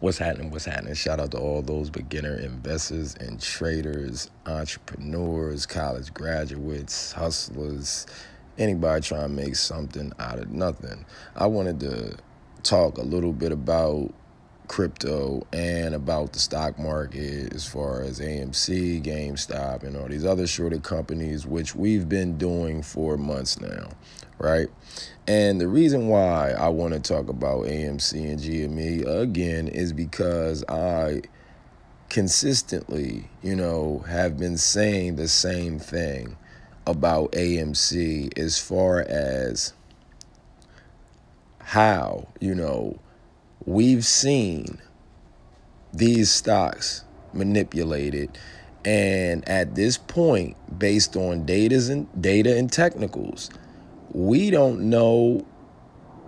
What's happening? What's happening? Shout out to all those beginner investors and traders, entrepreneurs, college graduates, hustlers, anybody trying to make something out of nothing. I wanted to talk a little bit about crypto and about the stock market as far as AMC, GameStop, and all these other shorted companies, which we've been doing for months now, right? And the reason why I want to talk about AMC and GME again is because I consistently, have been saying the same thing about AMC as far as how, we've seen these stocks manipulated. And at this point, based on data and technicals, we don't know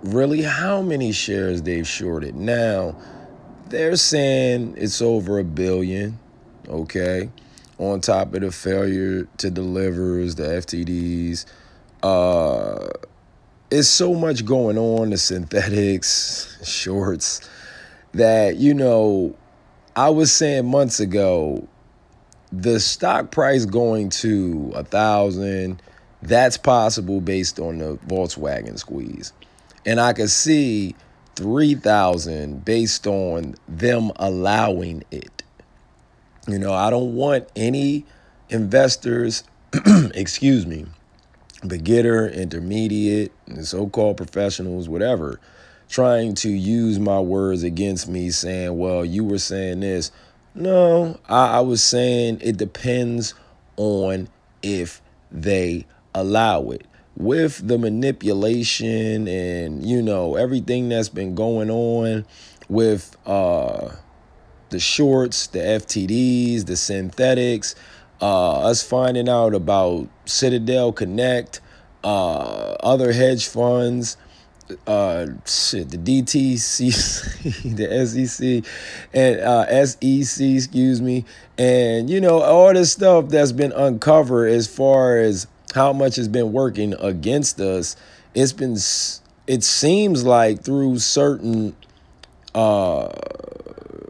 really how many shares they've shorted. Now, they're saying it's over 1 billion, okay? On top of the failure to delivers, the FTDs. It's so much going on, the synthetics, shorts, that, I was saying months ago, the stock price going to 1,000, that's possible based on the Volkswagen squeeze. And I could see 3,000 based on them allowing it. I don't want any investors, beginner, intermediate, and so-called professionals, whatever, trying to use my words against me saying, well, you were saying this. No, I was saying it depends on if they allow it. With the manipulation and, everything that's been going on with the shorts, the FTDs, the synthetics, us finding out about Citadel Connect, other hedge funds, the DTC, the SEC, and SEC, and, all this stuff that's been uncovered as far as how much has been working against us. It seems like through certain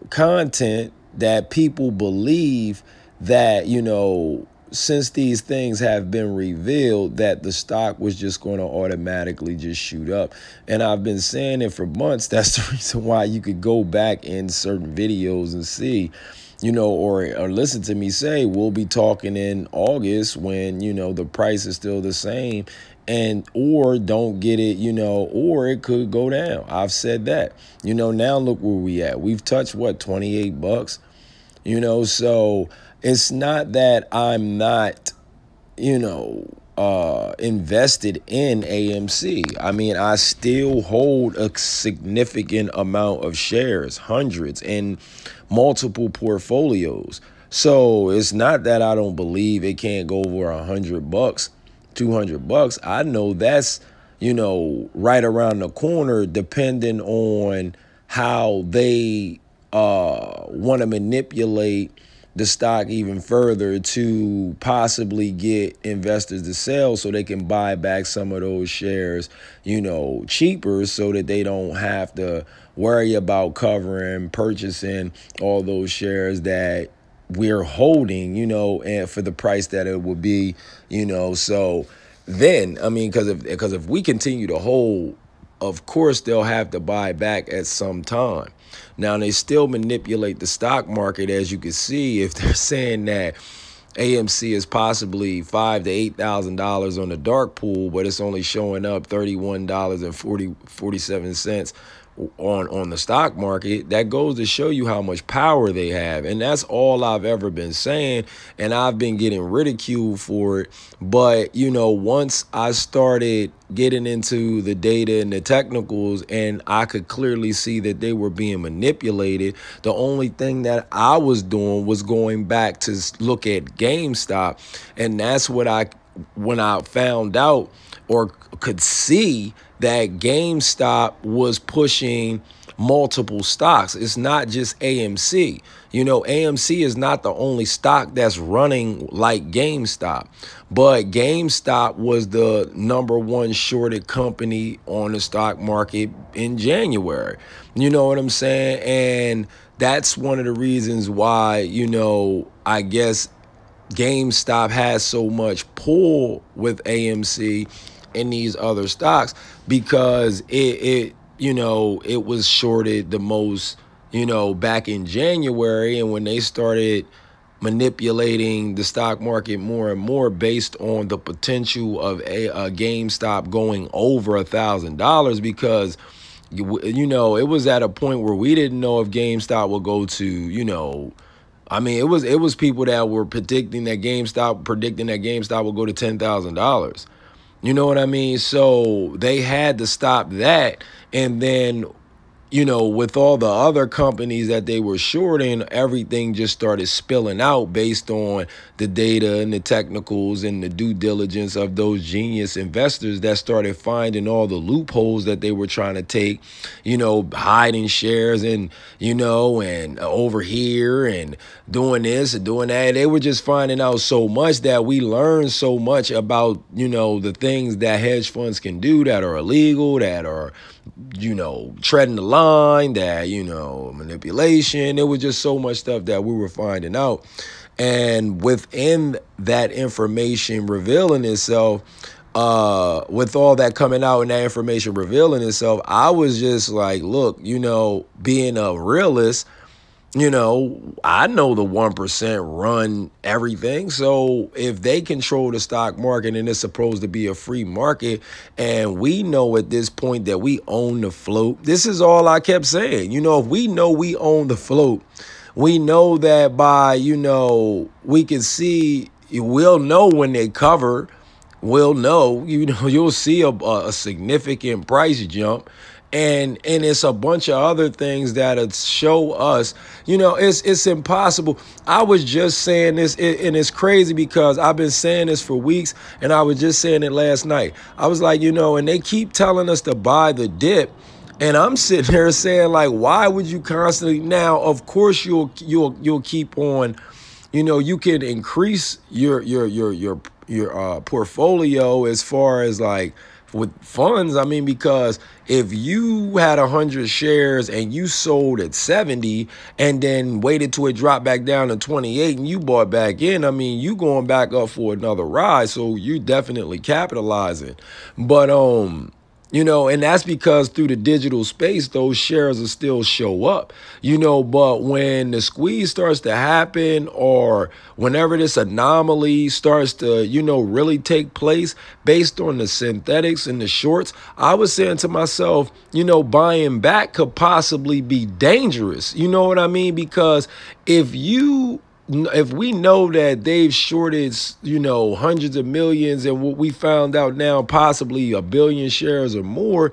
content that people believe that, since these things have been revealed, that the stock was just going to automatically just shoot up. And I've been saying it for months. That's the reason why you could go back in certain videos and see, or listen to me say, we'll be talking in August when, the price is still the same, and or don't get it, or it could go down. I've said that. Now look where we at. We've touched what, $28, so it's not that I'm not, invested in AMC. I mean, I still hold a significant amount of shares, hundreds, in multiple portfolios. So it's not that I don't believe it can't go over $100, $200. I know that's, right around the corner, depending on how they want to manipulate the stock even further to possibly get investors to sell so they can buy back some of those shares, cheaper, so that they don't have to worry about purchasing all those shares that we're holding, and for the price that it would be, so then, I mean, because if we continue to hold, of course, they'll have to buy back at some time. Now, they still manipulate the stock market, as you can see, if they're saying that AMC is possibly $5,000 to $8,000 on the dark pool, but it's only showing up $31.47 on the stock market. That goes to show you how much power they have. And that's all I've ever been saying. And I've been getting ridiculed for it. But, once I started getting into the data and the technicals, and I could clearly see that they were being manipulated, the only thing that I was doing was going back to look at GameStop. And that's when I found out or could see that GameStop was pushing multiple stocks. It's not just AMC. You know, AMC is not the only stock that's running like GameStop, but GameStop was the #1 shorted company on the stock market in January. You know what I'm saying? And that's one of the reasons why, you know, I guess GameStop has so much pull with AMC and these other stocks, because it you know, it was shorted the most, you know, back in January. And when they started manipulating the stock market more and more based on the potential of a GameStop going over $1,000, because you know, it was at a point where we didn't know if GameStop would go to, you know, I mean, it was people that were predicting that GameStop would go to $10,000. You know what I mean? So they had to stop that. And then, you know, with all the other companies that they were shorting, everything just started spilling out based on the data and the technicals and the due diligence of those genius investors that started finding all the loopholes that they were trying to take, you know, hiding shares and, you know, and over here and doing this and doing that. They were just finding out so much that we learned so much about, you know, the things that hedge funds can do that are illegal, that are, you know, treading the line, that, you know, manipulation. There was just so much stuff that we were finding out. And within that information revealing itself, with all that coming out and that information revealing itself, I was just like, look, you know, being a realist, you know, I know the 1% run everything. So if they control the stock market and it's supposed to be a free market, and we know at this point that we own the float, this is all I kept saying. You know, if we know we own the float, we know that by, you know, we can see, we'll know when they cover, we'll know, you know, you'll see a significant price jump. And it's a bunch of other things that show us, you know, it's impossible. I was just saying this, and it's crazy because I've been saying this for weeks, and I was just saying it last night. I was like, you know, and they keep telling us to buy the dip, and I'm sitting there saying, like, why would you constantly? Now, of course, you'll keep on, you know, you can increase your portfolio as far as like with funds. I mean, because if you had 100 shares and you sold at 70 and then waited till it dropped back down to 28 and you bought back in, I mean, you going back up for another ride. So you definitely capitalizing. But, you know, and that's because through the digital space, those shares will still show up, you know, but when the squeeze starts to happen, or whenever this anomaly starts to, you know, really take place based on the synthetics and the shorts, I was saying to myself, you know, buying back could possibly be dangerous. You know what I mean? Because if we know that they've shorted, you know, hundreds of millions, and what we found out now, possibly 1 billion shares or more,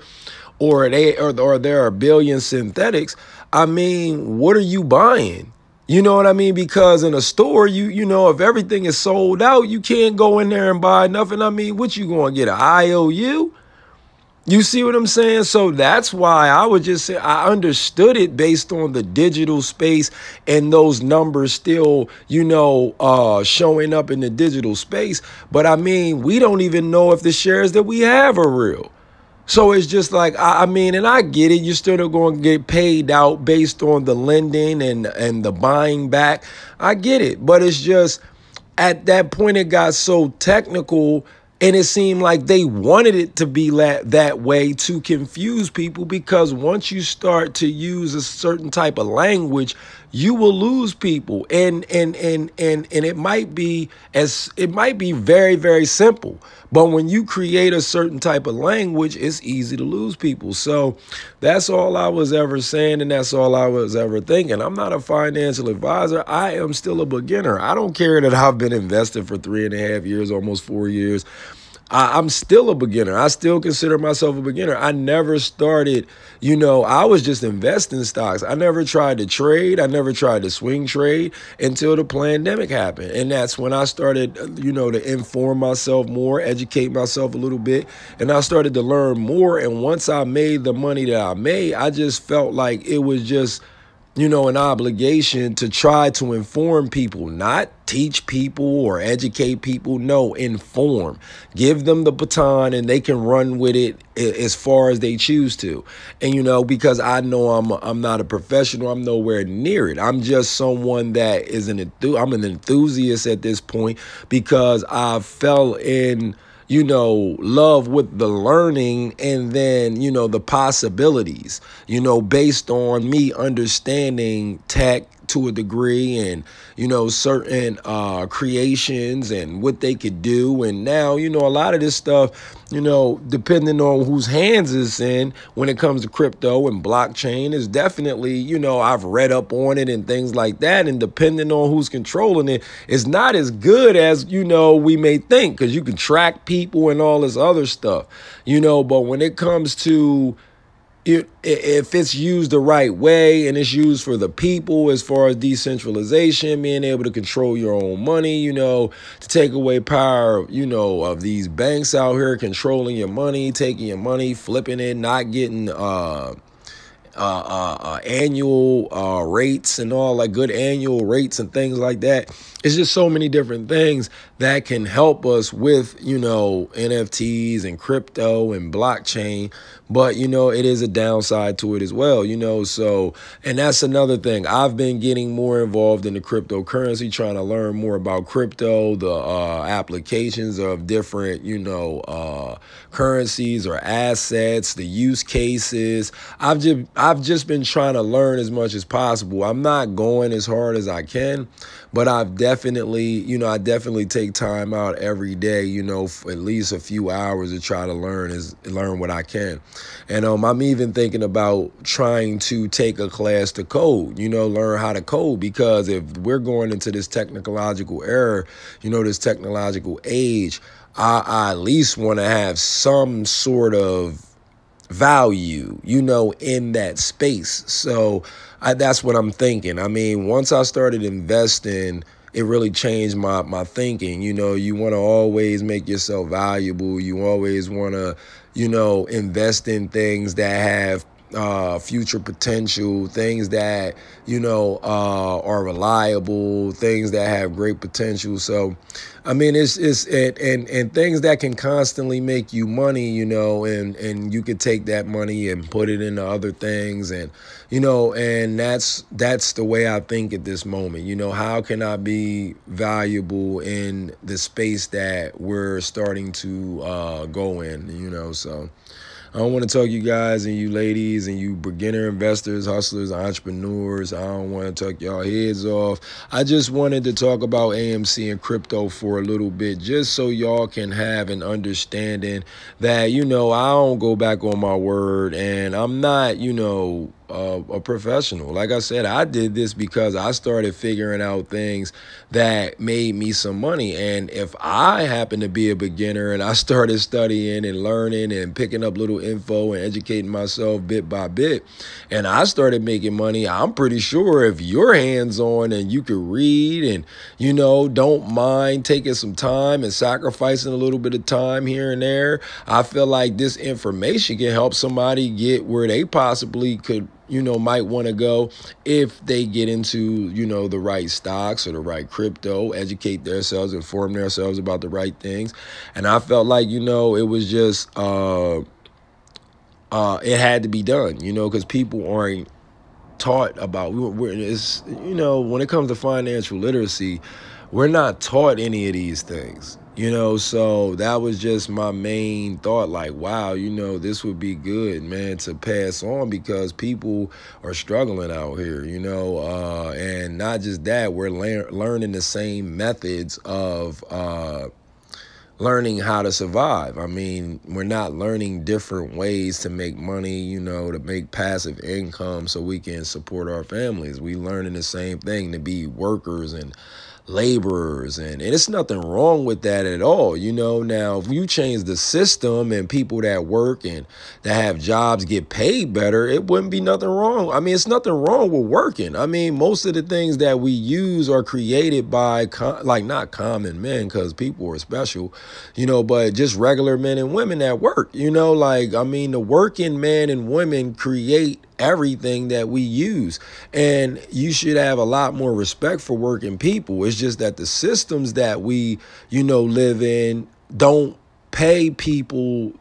or there are 1 billion synthetics, I mean, what are you buying? You know what I mean? Because in a store, you know, if everything is sold out, you can't go in there and buy nothing. I mean, what you going to get, an IOU? You see what I'm saying? So that's why I would just say I understood it based on the digital space and those numbers still, you know, showing up in the digital space. But I mean, we don't even know if the shares that we have are real. So it's just like, I mean, and I get it. You're still going to get paid out based on the lending and the buying back. I get it. But it's just at that point, it got so technical. And it seemed like they wanted it to be that way to confuse people, because once you start to use a certain type of language, you will lose people. And it might be very, very simple. But when you create a certain type of language, it's easy to lose people. So that's all I was ever saying, and that's all I was ever thinking. I'm not a financial advisor. I am still a beginner. I don't care that I've been invested for 3.5 years, almost 4 years. I'm still a beginner. I still consider myself a beginner. I never started, I was just investing in stocks. I never tried to trade. I never tried to swing trade until the pandemic happened. And that's when I started, to inform myself more, educate myself a little bit. And I started to learn more. And once I made the money that I made, I just felt like it was just an obligation to try to inform people, not teach people or educate people. No, inform. Give them the baton and they can run with it as far as they choose to. And, because I know I'm not a professional, I'm nowhere near it. I'm just someone that is I'm an enthusiast at this point because I fell in love with the learning and then, the possibilities, based on me understanding tech to a degree and, certain creations and what they could do. And now, a lot of this stuff, depending on whose hands it's in when it comes to crypto and blockchain is definitely, I've read up on it and things like that. And depending on who's controlling it, it's not as good as, we may think, because you can track people and all this other stuff, but when it comes to if it's used the right way and it's used for the people as far as decentralization, being able to control your own money, to take away power, of these banks out here controlling your money, taking your money, flipping it, not getting annual rates and all like good annual rates and things like that. It's just so many different things that can help us with, NFTs and crypto and blockchain. But, it is a downside to it as well, so and that's another thing. I've been getting more involved in the cryptocurrency, trying to learn more about crypto, the applications of different, currencies or assets, the use cases. I've just been trying to learn as much as possible. I'm not going as hard as I can, but I've definitely, I definitely take time out every day, for at least a few hours to try to learn what I can. And I'm even thinking about trying to take a class to code, learn how to code, because if we're going into this technological era, this technological age, I at least want to have some sort of value, in that space. So that's what I'm thinking. I mean, once I started investing, it really changed my thinking. You want to always make yourself valuable. You always want to, invest in things that have future potential, things that, are reliable, things that have great potential. So, I mean, it's and things that can constantly make you money, and you could take that money and put it into other things. And, and that's the way I think at this moment. How can I be valuable in the space that we're starting to go in, so. I don't want to talk you guys and you ladies and you beginner investors, hustlers, entrepreneurs. I don't want to talk y'all heads off. I just wanted to talk about AMC and crypto for a little bit, just so y'all can have an understanding that, I don't go back on my word, and I'm not, a professional. Like I said, I did this because I started figuring out things that made me some money. And if I happen to be a beginner and I started studying and learning and picking up little info and educating myself bit by bit, and I started making money, I'm pretty sure if you're hands-on and you can read and, don't mind taking some time and sacrificing a little bit of time here and there, I feel like this information can help somebody get where they possibly could, might want to go if they get into, the right stocks or the right crypto, educate themselves, inform themselves about the right things. And I felt like, it was just, it had to be done, because people aren't taught about, it's, when it comes to financial literacy, we're not taught any of these things. So that was just my main thought, like, wow, this would be good, man, to pass on, because people are struggling out here, and not just that, we're learning the same methods of learning how to survive. I mean, we're not learning different ways to make money, to make passive income so we can support our families. We learning the same thing, to be workers and laborers, and it's nothing wrong with that at all. Now if you change the system and people that work and that have jobs get paid better, it wouldn't be nothing wrong. I mean, it's nothing wrong with working. I mean, most of the things that we use are created by like not common men, because people are special, but just regular men and women that work. Like, I mean, the working men and women create everything that we use, and you should have a lot more respect for working people. It's just that the systems that we live in don't pay people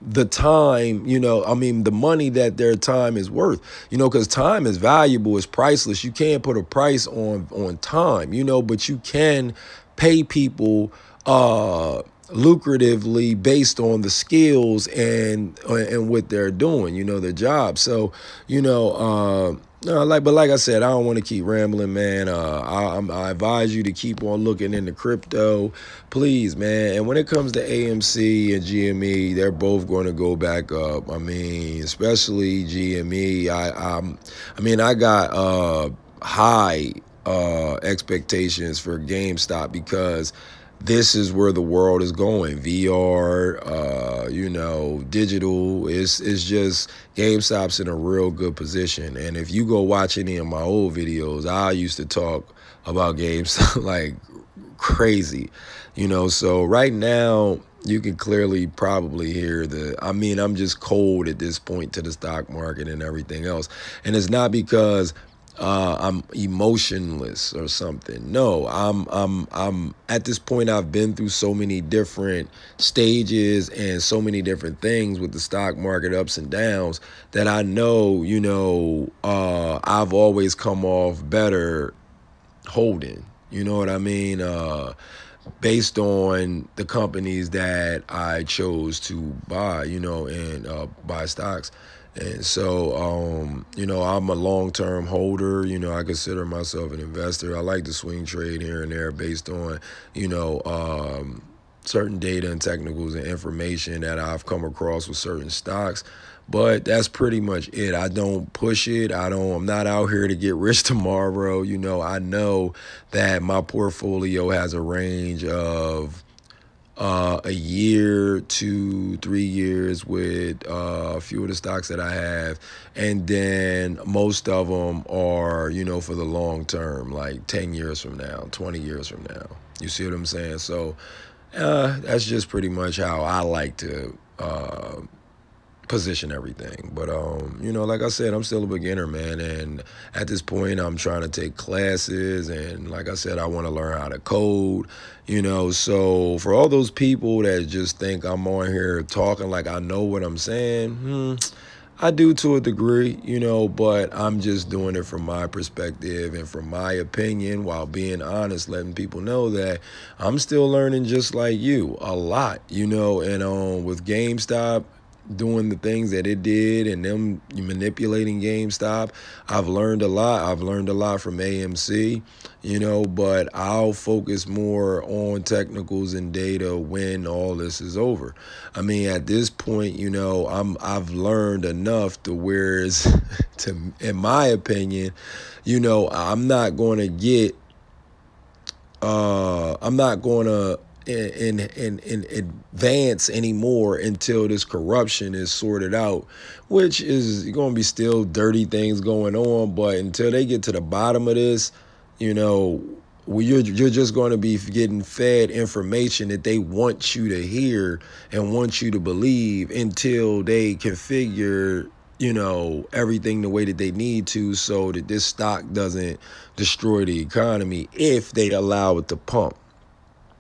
the time, the money that their time is worth, because time is valuable, it's priceless. You can't put a price on time, but you can pay people lucratively based on the skills and what they're doing, their job. So, like I said, I don't want to keep rambling, man. I advise you to keep on looking into crypto, please, man. And when it comes to AMC and GME, they're both going to go back up. I mean, especially GME. I got high expectations for GameStop, because this is where the world is going. VR, digital. It's just GameStop's in a real good position. And if you go watch any of my old videos, I used to talk about GameStop like crazy. So right now you can clearly probably hear I'm just cold at this point to the stock market and everything else. And it's not because I'm emotionless or something. No, I'm at this point, I've been through so many different stages and so many different things with the stock market ups and downs that I know, I've always come off better holding, you know what I mean? Based on the companies that I chose to buy, and buy stocks. And so, I'm a long-term holder. I consider myself an investor. I like to swing trade here and there based on, certain data and technicals and information that I've come across with certain stocks. But that's pretty much it. I don't push it. I'm not out here to get rich tomorrow. I know that my portfolio has a range of a year to 3 years with a few of the stocks that I have. And then most of them are, for the long term, like 10 years from now, 20 years from now. You see what I'm saying? So that's just pretty much how I like to position everything. But like I said, I'm still a beginner, man, and at this point I'm trying to take classes, and like I said, I want to learn how to code, so for all those people that just think I'm on here talking like I know what I'm saying, I do to a degree, but I'm just doing it from my perspective and from my opinion, while being honest, letting people know that I'm still learning just like you a lot, and with GameStop doing the things that it did and them manipulating GameStop, I've learned a lot. I've learned a lot from AMC, but I'll focus more on technicals and data when all this is over. I mean, at this point, I've learned enough to where it's, in my opinion, I'm not going to get, I'm not going to in advance anymore until this corruption is sorted out, which is going to be still dirty things going on. But until they get to the bottom of this, you're just going to be getting fed information that they want you to hear and want you to believe until they configure everything the way that they need to, so that this stock doesn't destroy the economy if they allow it to pump.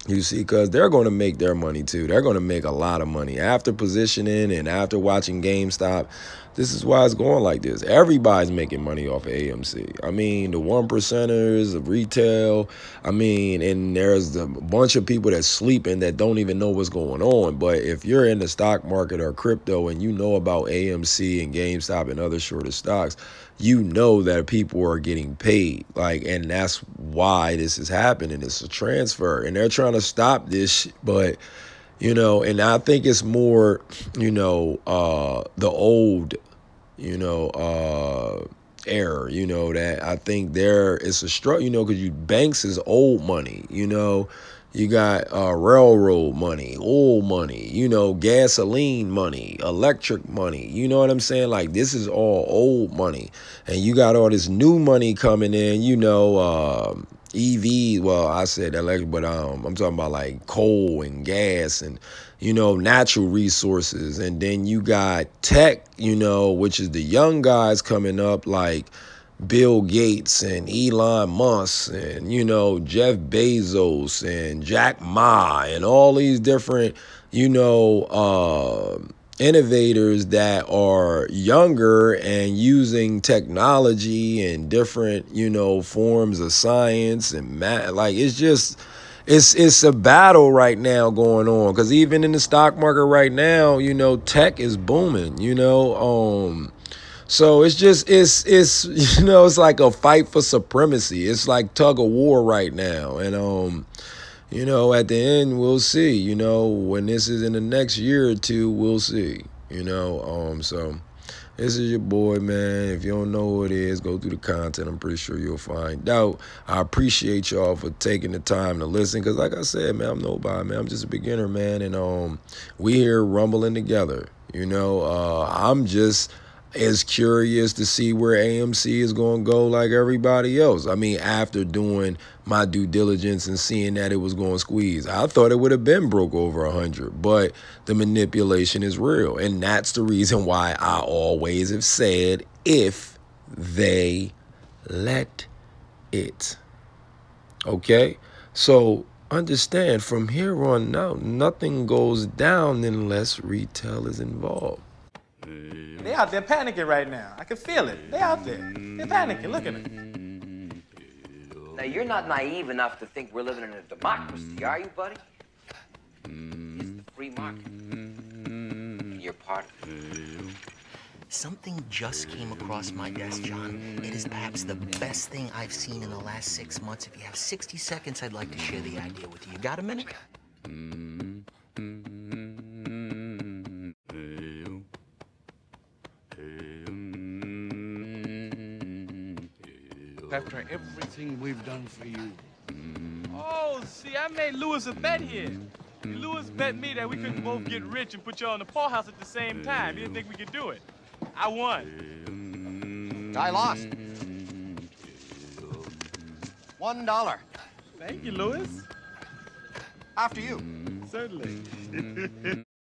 You see, because they're going to make their money too. They're going to make a lot of money after positioning and after watching GameStop. This is why it's going like this. Everybody's making money off of AMC. I mean, the 1%ers, the retail. I mean, and there's a bunch of people that's sleeping that don't even know what's going on. But if you're in the stock market or crypto and you know about AMC and GameStop and other shorter stocks, you know that people are getting paid. And that's why this is happening. It's a transfer. And they're trying to stop this, but and I think it's more, the old, error, you know, that I think there is a struggle, you know, because banks is old money, you know. You got railroad money, oil money, you know, gasoline money, electric money. You know what I'm saying? Like, this is all old money. And you got all this new money coming in, you know, EV, well, I said electric, but I'm talking about like coal and gas and, you know, natural resources. And then you got tech, you know, which is the young guys coming up like Bill Gates and Elon Musk and, you know, Jeff Bezos and Jack Ma and all these different, you know, innovators that are younger and using technology and different, you know, forms of science and math. Like, it's just, it's a battle right now going on, because even in the stock market right now, you know, tech is booming, you know. So it's just, it's you know, it's like a fight for supremacy. It's like tug of war right now. And, you know, at the end, we'll see, you know, when this is in the next year or two, we'll see, you know. So this is your boy, man. If you don't know who it is, go through the content. I'm pretty sure you'll find out. I appreciate y'all for taking the time to listen, because like I said, man, I'm nobody, man. I'm just a beginner, man. And we here rumbling together, you know. I'm just as curious to see where AMC is going to go like everybody else. I mean, after doing my due diligence and seeing that it was going to squeeze, I thought it would have been broke over 100, but the manipulation is real. And that's the reason why I always have said, if they let it. Okay? So understand, from here on out, nothing goes down unless retail is involved. They out there panicking right now. I can feel it. They out there. They're panicking. Look at them. Now, you're not naive enough to think we're living in a democracy, are you, buddy? It's the free market. And you're part of it. Something just came across my desk, John. It is perhaps the best thing I've seen in the last 6 months. If you have 60 seconds, I'd like to share the idea with you. You got a minute? After everything we've done for you. Oh, see, I made Lewis a bet here. Lewis bet me that we couldn't both get rich and put you on the poorhouse at the same time. He didn't think we could do it. I won. I lost. $1. Thank you, Lewis. After you. Certainly.